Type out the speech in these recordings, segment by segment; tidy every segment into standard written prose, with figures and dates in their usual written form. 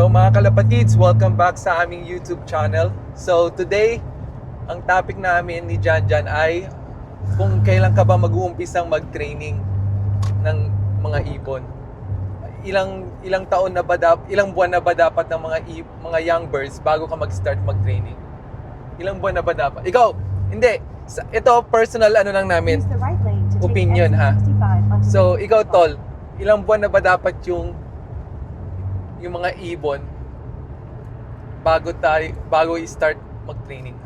Hello mga kalapatids, welcome back sa aming YouTube channel. So today, ang topic namin ni Janjan ay kung kailan ka ba mag-uumpisang mag-training ng mga ibon. Ilang taon na ba ilang buwan na ba dapat ng mga young birds bago ka mag-start mag-training? Ilang buwan na ba dapat? Ikaw, hindi. Ito personal lang namin. Opinion ha. So ikaw tol, ilang buwan na ba dapat yung mga ibon bago i-start mag-training?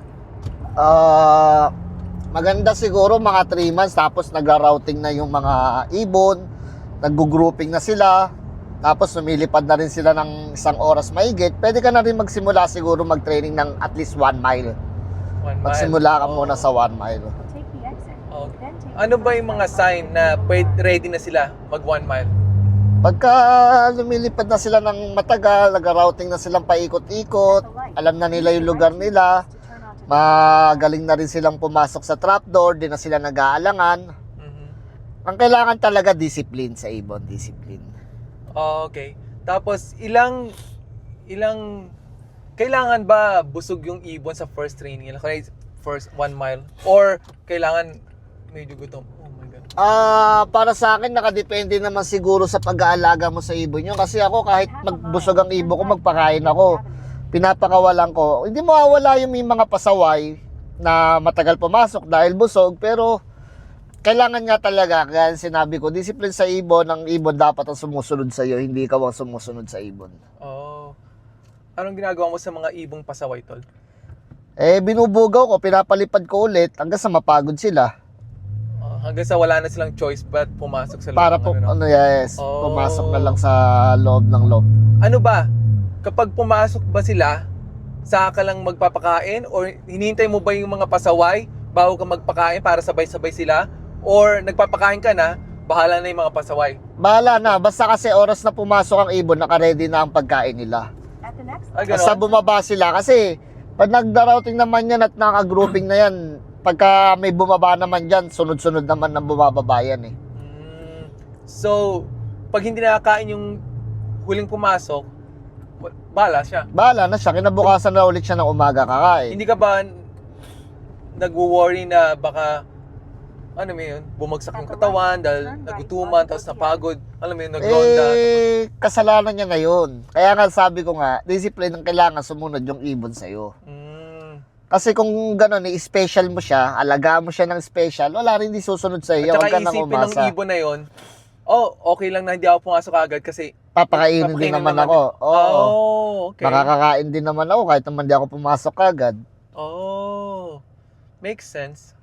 Maganda siguro mga 3 months tapos nagra-routing na yung mga ibon, nag-grouping na sila, tapos lumilipad na rin sila ng 1 oras mahigit. Pwede ka na rin magsimula siguro mag-training ng at least 1 mile. 1 mile. Magsimula ka muna sa 1 mile. Okay. Ano ba yung mga sign na ready na sila mag 1 mile? Pagka lumilipad na sila ng matagal, nag-routing na silang paikot-ikot, alam na nila yung lugar nila, magaling na rin silang pumasok sa trapdoor, di na sila nag-aalangan. Ang kailangan talaga discipline sa ibon, discipline. Okay. Tapos kailangan ba busog yung ibon sa first training? First 1 mile? Or kailangan medyo gutom? Oh my God. Para sa akin, nakadepende naman siguro sa pag-aalaga mo sa ibon nyo. Kasi ako, kahit magbusog ang ibon ko, magpakain ako, pinapakawalan ko. Hindi mawawala yung may mga pasaway na matagal pumasok dahil busog. Pero kailangan nga talaga, kaya sinabi ko, discipline sa ibon. Ang ibon dapat ang sumusunod sa iyo, hindi ikaw ang sumusunod sa ibon. Oh. Anong ginagawa mo sa mga ibong pasaway, tol? Binubugaw ko, pinapalipad ko ulit hanggang sa mapagod sila. Hanggang sa wala na silang choice but pumasok sa loob. Para po, pumasok na lang sa loob ng loob. Ano ba? Kapag pumasok ba sila, saka ka lang magpapakain? Or hinihintay mo ba yung mga pasaway bago ka magpakain para sabay-sabay sila? Or nagpapakain ka na, bahala na yung mga pasaway? Bahala na, basta kasi oras na pumasok ang ibon, naka-ready na ang pagkain nila. Basta bumaba sila kasi pag nagda-routing naman yan at naka-grouping na yan, pagka may bumaba naman dyan, sunod-sunod naman ng bumababa yan eh. So, pag hindi nakakain yung huling pumasok, bahala siya. Bahala na siya, kinabukasan na ulit siya ng umaga kakain. Hindi ka ba nag-worry na baka, ano mo yun, bumagsak yung katawan dahil nagutuman, tapos napagod, alam mo yun, naglonda? Kasalanan niya na yun. Kaya nga sabi ko nga, discipline ang kailangan sumunod yung ibon sa'yo. Kasi kung gano'n, i-special mo siya, alagaan mo siya ng special, wala rin di susunod sa iyo. At saka isipin ng ibon na yun, okay lang na hindi ako pumasok agad kasi papakainin din naman ako. Okay. Makakakain din naman ako kahit naman di ako pumasok agad. Makes sense.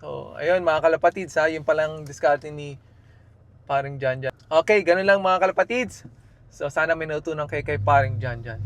So, ayun mga kalapatids yun palang diskarte ni Paring Janjan. Okay, ganun lang mga kalapatids. So, sana may natutunan kay Paring Janjan.